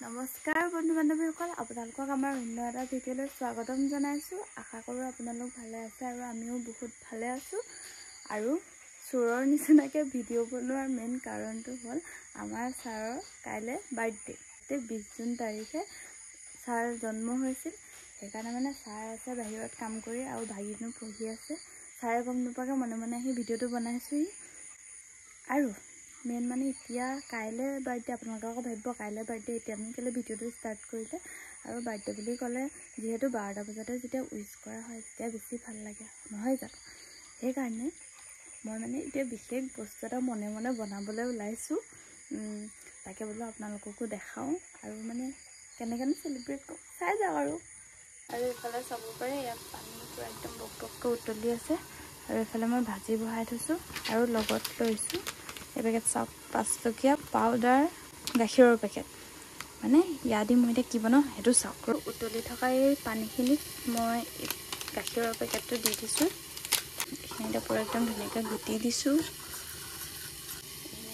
নমস্কাৰ বন্ধু বান্ধৱীসকল, আপোনালোকক আমাৰ অন্য এটা ভিডিঅ'লৈ স্বাগতম জনাইছোঁ। আশা কৰোঁ আপোনালোক ভালে আছে আৰু আমিও বহুত ভালে আছোঁ। আৰু চোৰৰ নিচিনাকৈ ভিডিঅ' বনোৱাৰ মেইন কাৰণটো হ'ল আমাৰ ছাৰৰ কাইলৈ বাৰ্থডে। 20 জুন তাৰিখে ছাৰ জন্ম হৈছিল। সেইকাৰণে মানে ছাৰ আছে বাহিৰত কাম কৰি আৰু ভাগিনো পঢ়ি আছে। ছাৰে গম নোপোৱাকৈ মনে মনে আহি ভিডিঅ'টো বনাইছোঁহি। আৰু মেইন মানে এতিয়া কাইলৈ বাৰ্থডে, আপোনালোকে আকৌ ভাবিব কাইলৈ বাৰ্থডে এতিয়া আমি কেলৈ ভিডিঅ'টো ষ্টাৰ্ট কৰিলে। আৰু বাৰ্থডে বুলি ক'লে যিহেতু 12টা বজাতে যেতিয়া উইচ কৰা হয় তেতিয়া বেছি ভাল লাগে, নহয় জানো? সেইকাৰণে মই মানে এতিয়া বিশেষ বস্তু এটা মনে মনে বনাবলৈ ওলাইছোঁ। তাকে বোলো আপোনালোককো দেখাওঁ আৰু মানে কেনেকৈনো চেলিব্ৰেট কৰোঁ চাই যাওঁ আৰু এইফালে চাব পাৰে ইয়াত পানী পূৰা একদম বক বককৈ উতলি আছে। আৰু এইফালে মই ভাজি বহাই থৈছোঁ আৰু লগত লৈছোঁ এপেকেট চাওক 5 টকীয়া পাউডাৰ গাখীৰৰ পেকেট। মানে ইয়াত দি মই এতিয়া কি বনাওঁ সেইটো চাওক। উতলি থকা এই পানীখিনিত মই গাখীৰৰ পেকেটটো দি দিছোঁ। এইখিনিতে পূৰা একদম ধুনীয়াকৈ গুটি দিছোঁ।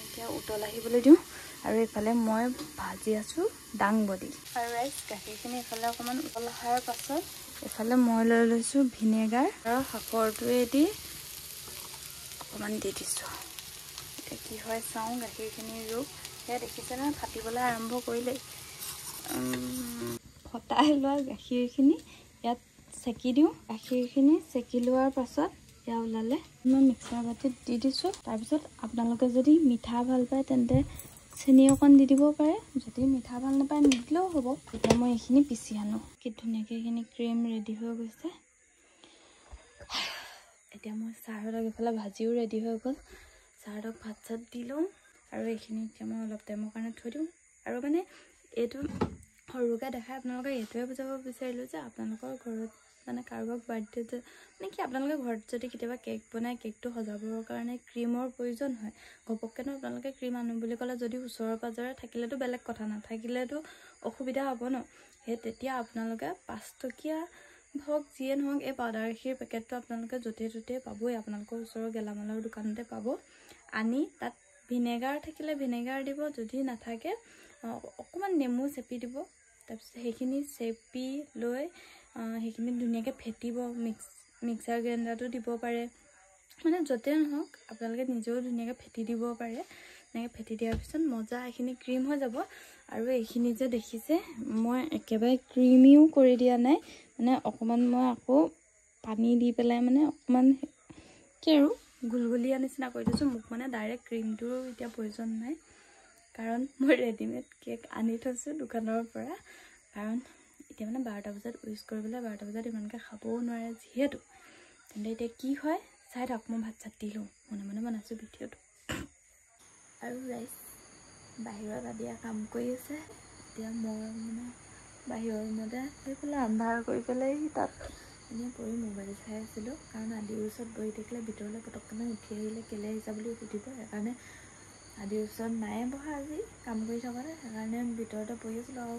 এতিয়া উতল আহিবলৈ দিওঁ। আৰু এইফালে মই ভাজি আছোঁ দাংবডি আৰু ৰাইচ। গাখীৰখিনি এইফালে অকণমান উতল অহাৰ পাছত এইফালে মই লৈ লৈছোঁ ভিনেগাৰ আৰু সাকৰটোৱেদি অকণমান দি দিছোঁ। এতিয়া কি হয় চাওঁ গাখীৰখিনি ৰূপ। সেয়া দেখিছে নহয় ফাটিবলৈ আৰম্ভ কৰিলেই। ফটাই লোৱা গাখীৰখিনি ইয়াত চেকি দিওঁ। গাখীৰখিনি চেকি লোৱাৰ পাছত এয়া ওলালে মই মিক্সাৰ বাটিত দি দিছোঁ। তাৰপিছত আপোনালোকে যদি মিঠা ভাল পায় তেন্তে চেনি অকণ দি দিব পাৰে, যদি মিঠা ভাল নাপায় নিদিলেও হ'ব। এতিয়া মই এইখিনি পিচি আনোঁ। কি ধুনীয়াকৈ এইখিনি ক্ৰীম ৰেডি হৈ গৈছে। এতিয়া মই চাহৰ এইফালে ভাজিও ৰেডি হৈ গ'ল। চাহক ভাত চাত দি লওঁ আৰু এইখিনি এতিয়া মই অলপ টাইমৰ কাৰণে থৈ দিওঁ। আৰু মানে এইটো সৰুকৈ দেখাই আপোনালোকে এইটোৱে বুজাব বিচাৰিলোঁ যে আপোনালোকৰ ঘৰত মানে কাৰোবাক বাৰ্থডে মানে কি আপোনালোকে ঘৰত যদি কেতিয়াবা কেক বনায়, কেকটো সজাবৰ কাৰণে ক্ৰীমৰ প্ৰয়োজন হয়। ঘপককৈনো আপোনালোকে ক্ৰীম আনো বুলি ক'লে যদি ওচৰৰ পাজৰে থাকিলেতো বেলেগ কথা, নাথাকিলেতো অসুবিধা হ'ব ন। সেই তেতিয়া আপোনালোকে 5 টকীয়া হওক যিয়ে নহওক এই পাউডাৰ গাখীৰ পেকেটটো আপোনালোকে য'তে ত'তে পাবই। আপোনালোকৰ ওচৰৰ গেলামালৰ দোকানতে পাব। আনি তাত ভিনেগাৰ থাকিলে ভিনেগাৰ দিব, যদি নাথাকে অকণমান নেমু চেপি দিব। তাৰপিছত সেইখিনি চেপি লৈ সেইখিনি ধুনীয়াকৈ ফেটিব। মিক্সাৰ গ্ৰাইণ্ডাৰটো দিব পাৰে, মানে য'তে নহওক আপোনালোকে নিজেও ধুনীয়াকৈ ফেটি দিব পাৰে। এনেকৈ ফেটি দিয়াৰ পিছত মজা এইখিনি ক্ৰীম হৈ যাব। আৰু এইখিনি যে দেখিছে মই একেবাৰে ক্ৰীমিও কৰি দিয়া নাই, মানে অকণমান মই আকৌ পানী দি পেলাই মানে অকণমান কি আৰু গুলগুলীয়া নিচিনা কৰি দিছোঁ। মোক মানে ডাইৰেক্ট ক্ৰীমটোৰো এতিয়া প্ৰয়োজন নাই, কাৰণ মই ৰেডিমেড কেক আনি থৈছোঁ দোকানৰ পৰা। কাৰণ এতিয়া মানে 12টা বজাত উইচ কৰিবলৈ 12টা বজাত ইমানকৈ খাবও নোৱাৰে যিহেতু। তেন্তে এতিয়া কি হয় চাই থাকক। মই ভাত চাত দি লওঁ, মনে মনে বনাইছোঁ ভিডিঅ'টো। আৰু ৰাইচ বাহিৰত আদিয়া কাম কৰি আছে। এতিয়া মই মানে বাহিৰৰ ৰুমতে সেইফালে আন্ধাৰ কৰি পেলাই তাত এনেই পৰি মোবাইল চাই আছিলোঁ। কাৰণ আদিৰ ওচৰত বহি থাকিলে ভিতৰলৈ পটককৈ উঠি আহিলে কেলৈ আহিছা বুলি সুধিব। সেইকাৰণে আদিৰ ওচৰত নায়ে বহা আজি কাম কৰি থকাতে, সেইকাৰণে ভিতৰতে পঢ়ি আছিলোঁ। আৰু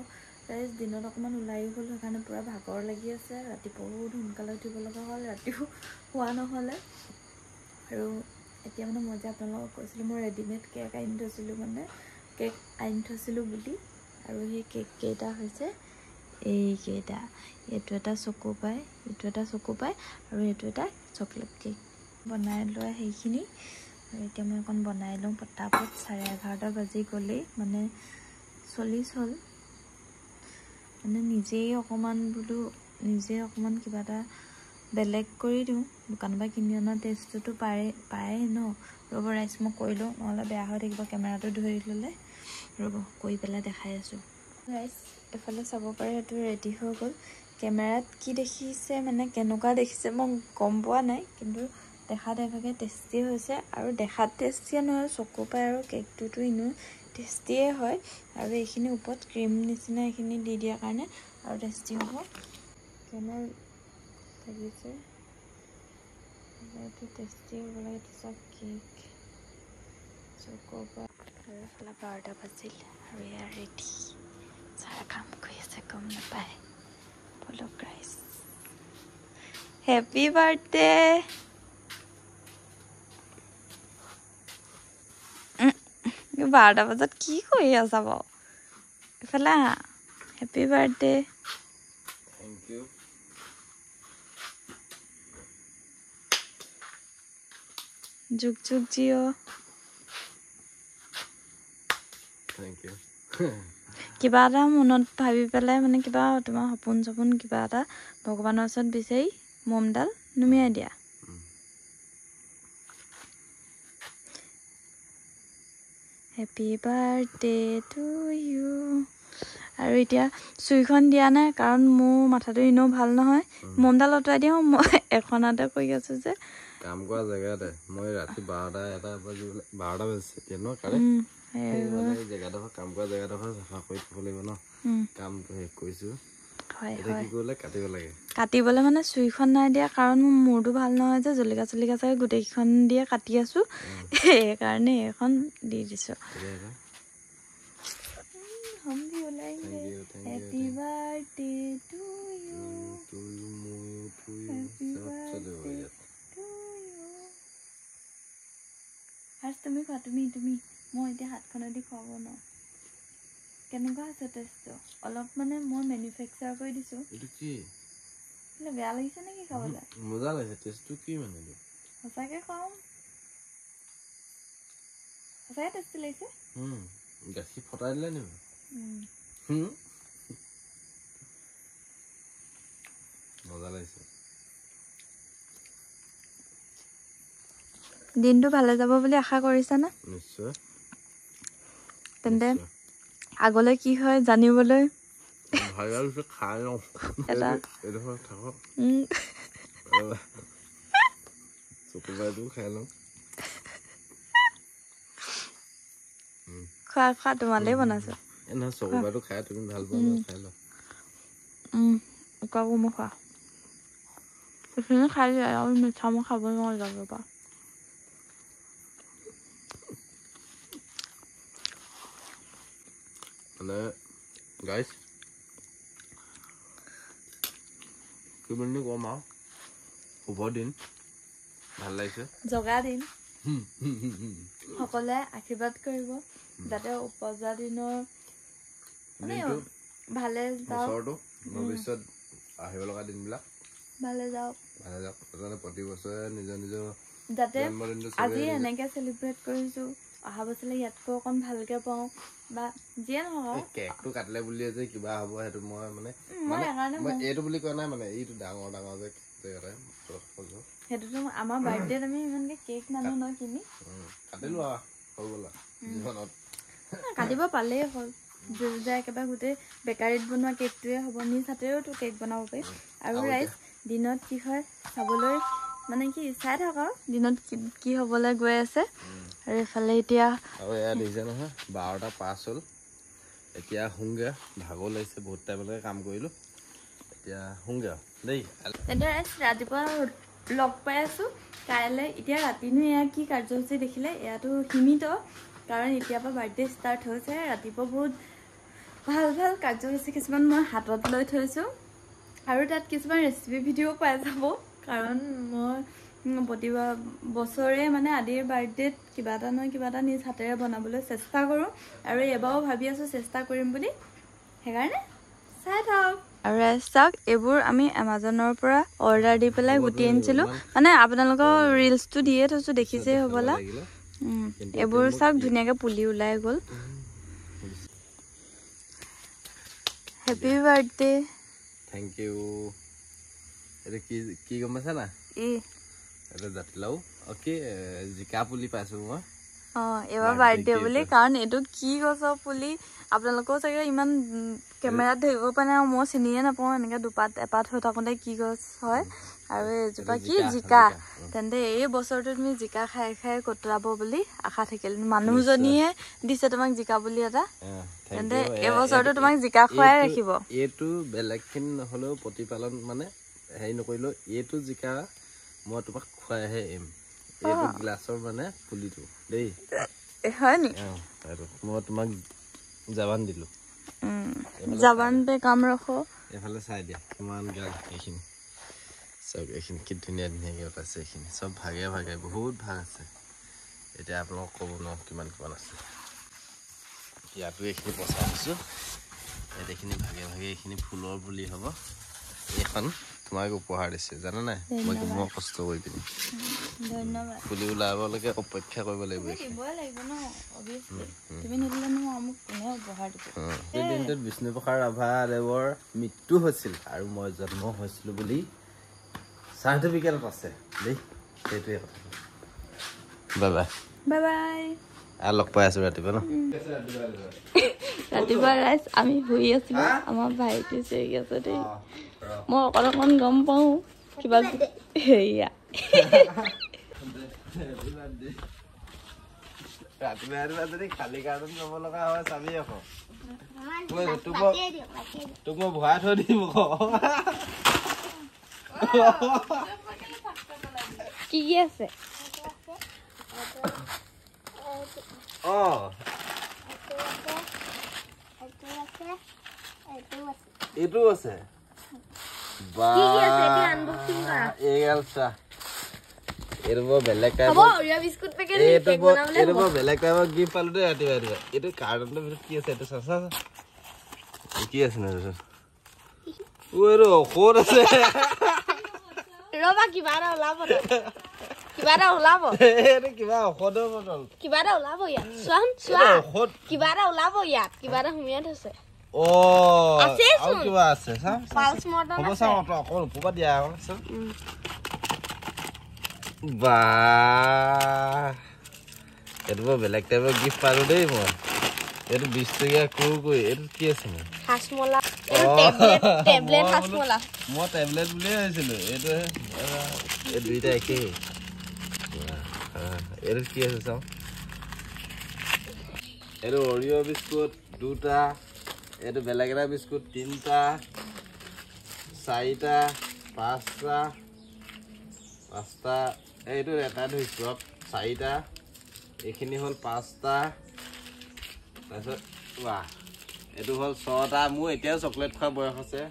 ৰাইজ দিনত অকণমান ওলায়ো গ'ল, সেইকাৰণে পূৰা ভাগৰ লাগি আছে। ৰাতিপুৱাও বহুত সোনকালে উঠিব লগা হ'ল, ৰাতিও শোৱা নহ'লে। আৰু এতিয়া মানে মই যে আপোনালোকক কৈছিলোঁ মই ৰেডিমেড কেক আনি থৈছিলোঁ, মানে কেক আনি থৈছিলোঁ বুলি। আৰু সেই কেককেইটা হৈছে এইকেইটা। এইটো এটা চকু পায়, এইটো এটা চকু পায় আৰু এইটো এটা চকলেট কেক বনাই লোৱা সেইখিনি। আৰু এতিয়া মই অকণ বনাই লওঁ পটাপট। 11:30 বাজি গ'লেই, মানে 40 হ'ল। মানে নিজেই অকণমান কিবা এটা বেলেগ কৰি দিওঁ। দোকানৰ পৰা কিনি অনা টেষ্টটোতো পায়েই ন। ৰ'ব ৰাইচ মই কৰি লওঁ, নহ'লে বেয়া হৈ থাকিব কেমেৰাটো ধৰি ল'লে। ৰ'ব কৰি পেলাই দেখাই আছোঁ। ৰাইচ এইফালে চাব পাৰে এইটো ৰেডি হৈ গ'ল। কেমেৰাত কি দেখিছে মানে কেনেকুৱা দেখিছে মই গম পোৱা নাই, কিন্তু দেখাত এভাগে টেষ্টি হৈছে। আৰু দেখাত টেষ্টিয়ে নহয়, চকু পায় আৰু কেকটোতো এনেও টেষ্টিয়ে হয়। আৰু এইখিনি ওপৰত ক্ৰীম নিচিনা এইখিনি দি দিয়াৰ কাৰণে আৰু টেষ্টি হ'ব। কেনে লাগিছে এইটো টেষ্টি হ'ব লাগে। চব কেক চকু পায়। আৰু এইফালে 12টা বাজিল আৰু এয়া ৰেডি। চাহ কাম কৰি আছে গম নাপায়। বলক ৰাইচ, হেপী বাৰ্থডে। 12টা বজাত কি কৰি আছা বাৰু? এফালে হেপী বাৰ্থডে থ্যাংক ইউ যুগ যুগ জিঅ থ্যাংক ইউ কিবা এটা মনত ভাবি পেলাই মানে কিবা তোমাৰ সপোন কিবা এটা ভগৱানৰ ওচৰত বিচাৰি মমডাল নুমিয়াই দিয়া হেপী বাৰ্থডে টু ইউ আৰু এতিয়া চুইখন দিয়া নাই কাৰণ মোৰ মাথাটো এনেও ভাল নহয় মমডাল অঁতৰাই দিওঁ মই এখনতে কৰি আছো যে কাম কৰা জেগাতে মই ৰাতি 12টা বাজিছে এতিয়া ন কাৰে জেগাডোখৰ কাম কৰা জেগাডোখৰ চাফা কৰি থব লাগিব ন কামটো শেষ কৰিছো এতিয়া কি কৰিলে কাটিব লাগে কাটিবলৈ মানে চুইখন নাই দিয়া কাৰণ মোৰ মূৰটো ভাল নহয় যে জলকীয়া চাগে গোটেইকেইখন দিয়ে কাটি আছো সেইকাৰণে এইখন দি দিছো হেপী বাৰ্থডে টু ইউ তুমি খোৱা তুমি মই এতিয়া হাতখনেদি খুৱাব নোৱাৰো কেনেকুৱা আছে টেষ্টটো অলপ মানে মই মেনুফেকচাৰ কৰি দিছো এইটো কি বেয়া লাগিছে নেকি খাবলৈ মজা লাগিছে টেষ্টটো কি মানে সঁচাকে খাওঁ সঁচাকে টেষ্টি লাগিছে গাখীৰ ফটাই দিলে নি মজা লাগিছে দিনটো ভালে যাব বুলি আশা কৰিছানে নিশ্চয় তেন্তে আগলৈ কি হয় জানিবলৈ ভাইৰাল খাই লওঁ এটা এডোখৰ থাকক চকুবাইটো খাই লওঁ খোৱা তোমালেই বনাইছো নহয় চকুবাইটো খাই তুমি ভাল পোৱা ন খাই লওঁ কাকো মই খোৱা এইখিনি খাই যায় আৰু মিঠা মই খাব নোৱাৰো যাব পৰা মানে গাইছ কি বুলি কম আৰু শুভ দিন ভাল লাগিছে জগা দিন সকলোৱে আশীৰ্বাদ কৰিব যাতে উপজা দিনৰ মানে ভালে যাওক ভৱিষ্যত আহিব লগা দিনবিলাক ভালে যাওক প্ৰতি বছৰে নিজৰ নিজৰ যাতে আজি এনেকে চেলিব্ৰেট কৰিছো অহা বছৰলৈ ইয়াতকৈ অকণ ভালকে পাওঁ বা যিয়ে নহওক কেকটো কাটিলে বুলিয়ে যে কিবা হ'ব সেইটো মই মানে এইটো বুলি কোৱা নাই মানে এইটো ডাঙৰ যে সেইটোতো আমাৰ বাৰ্থডেত আমি ইমানকে কেক নানো ন কিনি কাটিলো আৰু হৈ গ'ল জীৱনত কাটিব পালেই হ'ল যে একেবাৰে গোটেই বেকাৰীত বনোৱা কেকটোৱে হ'ব নিজ হাতেৰেওতো কেক বনাব পাৰি আৰু ৰাইজ দিনত কি হয় চাবলৈ মানে কি চাই থাক আৰু দিনত কি হ'বলৈ গৈ আছে আৰু এইফালে এতিয়া আৰু এয়া দেখিছে নহয় 12টা 5 হ'ল এতিয়া শুংগে ভাগৰ লাগিছে বহুত টাইমলৈকে কাম কৰিলো এতিয়া শুংগে দেই তেন্তে ৰাতিপুৱা লগ পাই আছো কাইলৈ এতিয়া ৰাতিনো এয়া কি কাৰ্যসূচী দেখিলে এয়াতো সীমিত কাৰণ এতিয়াৰ পৰা বাৰ্থডে ষ্টাৰ্ট হৈছে ৰাতিপুৱা বহুত ভাল কাৰ্যসূচী কিছুমান মই হাতত লৈ থৈছোঁ আৰু তাত কিছুমান ৰেচিপি ভিডিঅ' পাই যাব কাৰণ মই প্ৰতিবাৰ বছৰে মানে আদিৰ বাৰ্থডেত কিবা এটা নহয় কিবা এটা নিজ হাতেৰে বনাবলৈ চেষ্টা কৰোঁ আৰু এবাৰো ভাবি আছোঁ চেষ্টা কৰিম বুলি সেইকাৰণে চাই থাকক আৰু চাওক এইবোৰ আমি এমাজনৰ পৰা অৰ্ডাৰ দি পেলাই গুটি আনিছিলোঁ মানে আপোনালোকৰ ৰিলচটো দিয়ে থৈছোঁ দেখিছেই হ'বলা এইবোৰ চাওক ধুনীয়াকৈ পুলি ওলাই গ'ল হেপী বাৰ্থডে থেংক ইউ এটা কি গম পাইছা না এটা জাতিলাও অকে জিকা পুলি পাইছো মই এবাৰ বাৰ্থডে বুলি কাৰণ এইটো কি গছৰ পুলি আপোনালোকেও চাগে ইমান কেমেৰাত ধৰিব পৰা নাই মই চিনিয়ে নাপাওঁ এনেকৈ দুপাত এপাত হৈ থাকোঁতে কি গছ হয় আৰু এইজোপা কি জিকা তেন্তে এই বছৰটো তুমি জিকা খাই কটোৱাব বুলি আশা থাকিল মানুহজনীয়ে দিছে তোমাক জিকা বুলি এটা তেন্তে এই বছৰটো তোমাক জিকা খুৱাই ৰাখিব এইটো বেলেগখিনি নহ'লেও প্ৰতিপালন মানে হেৰি নকৰিলেও এইটো জিকা মই তোমাক খুৱাইহে এৰিম এইটো গ্লাছৰ মানে পুলিটো দেই হয় নি মই তোমাক জাবান দিলোঁ জাবান পে কাম ৰাখো এইফালে চাই দিয়া কিমান গাল এইখিনি চব এইখিনি কি ধুনীয়াকৈ ওলাইছে এইখিনি চব ভাগে বহুত ভাগ আছে এতিয়া আপোনালোকক ক'ব নোৱাৰোঁ কিমান আছে ইয়াতো এইখিনি পচাই দিছোঁ এইখিনি ভাগে ভাগে এইখিনি ফুলৰ পুলি হ'ব এইখন তোমাক উপহাৰ দিছে জানা নাই মই কিমান কষ্ট কৰি পিনি ধন্যবাদ পুলি ওলাবলৈকে অপেক্ষা কৰিব লাগিব দিবই লাগিব ন অবভিয়াছলি তুমি নিদিলে নো মোক কোনে উপহাৰ দিব সেই দিনটোত বিষ্ণুপ্ৰসাদ ৰাভাদেৱৰ মৃত্যু হৈছিল আৰু মই জন্ম হৈছিলোঁ বুলি চাৰ্টিফিকেট আছে দেই সেইটোৱে কথা বাই বাই বাই বাই আৰু লগ পাই আছোঁ ৰাতিপুৱা ন ৰাতিপুৱা ৰাইজ আমি শুই আছিলোঁ আমাৰ ভাইটি চিঞৰি আছে দেই মই অকণ গম পাওঁ কিবা হেৰিয়া ৰাতিপুৱা যদি খালী কাৰ্টুন ল'ব লগা হয় চাবি আকৌ তোক মই ভৰাই থৈ দিম কি আছে এইটো আছে এইগাল চা এইটো বৰ বেলেগ বেলেগ টাইপৰ গিফ্ট পালো দেই ৰাতিপুৱা ৰাতিপুৱা এইটো কাৰ্টুনটোৰ ভিতৰত কি আছে এইটো চা কি আছে ন এইটো ঔষধ আছে ৰবা কিবা এটা ওলাব এইটো কিবা ঔষধৰ বটল কিবা এটা ওলাব ইয়াত চোৱা ঔষধ কিবা এটা ওলাব ইয়াত কিবা এটা সুমিয়াই থৈছে আৰু কিবা আছে পালছ মৰ্টন হ'ব চাওঁ অকল ওপৰত দিয়া আকৌ বা এইটো বৰ বেলেগ টাইপৰ গিফ্ট পালো দেই মই এইটো 20 টকীয়া কুৰকুৰি এইটো কি আছে হাসমলা টেবলেট হাসমলা মই টেবলেট বুলিয়ে ভাবিছিলো এইটো এই দুইটা একেই এইটো কি আছে চাওঁ এইটো অৰিঅ' বিস্কুট দুটা এইটো বেলেগ এটা বিস্কুট 3টা 4টা 5টা এইটো এটা ধৰিছোঁ 4টা এইখিনি হ'ল 5টা তাৰপিছত ৱাহ এইটো হ'ল 6টা মোৰ এতিয়াও চকলেট খোৱা বয়স আছে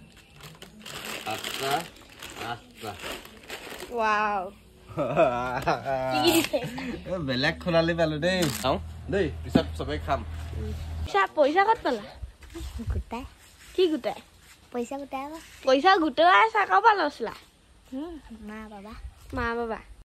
7টা 8টা ৱাও বেলেগ খোলালি পালো দেই চাওঁ দেই পিছত চবেই খাম পইচা ক'ত পালা গোটাই কি গোটাই পইচা গোটাই পইচা গোটোৱাই চাকৰ পৰা লৈছিলা মা বাবা মা বাবা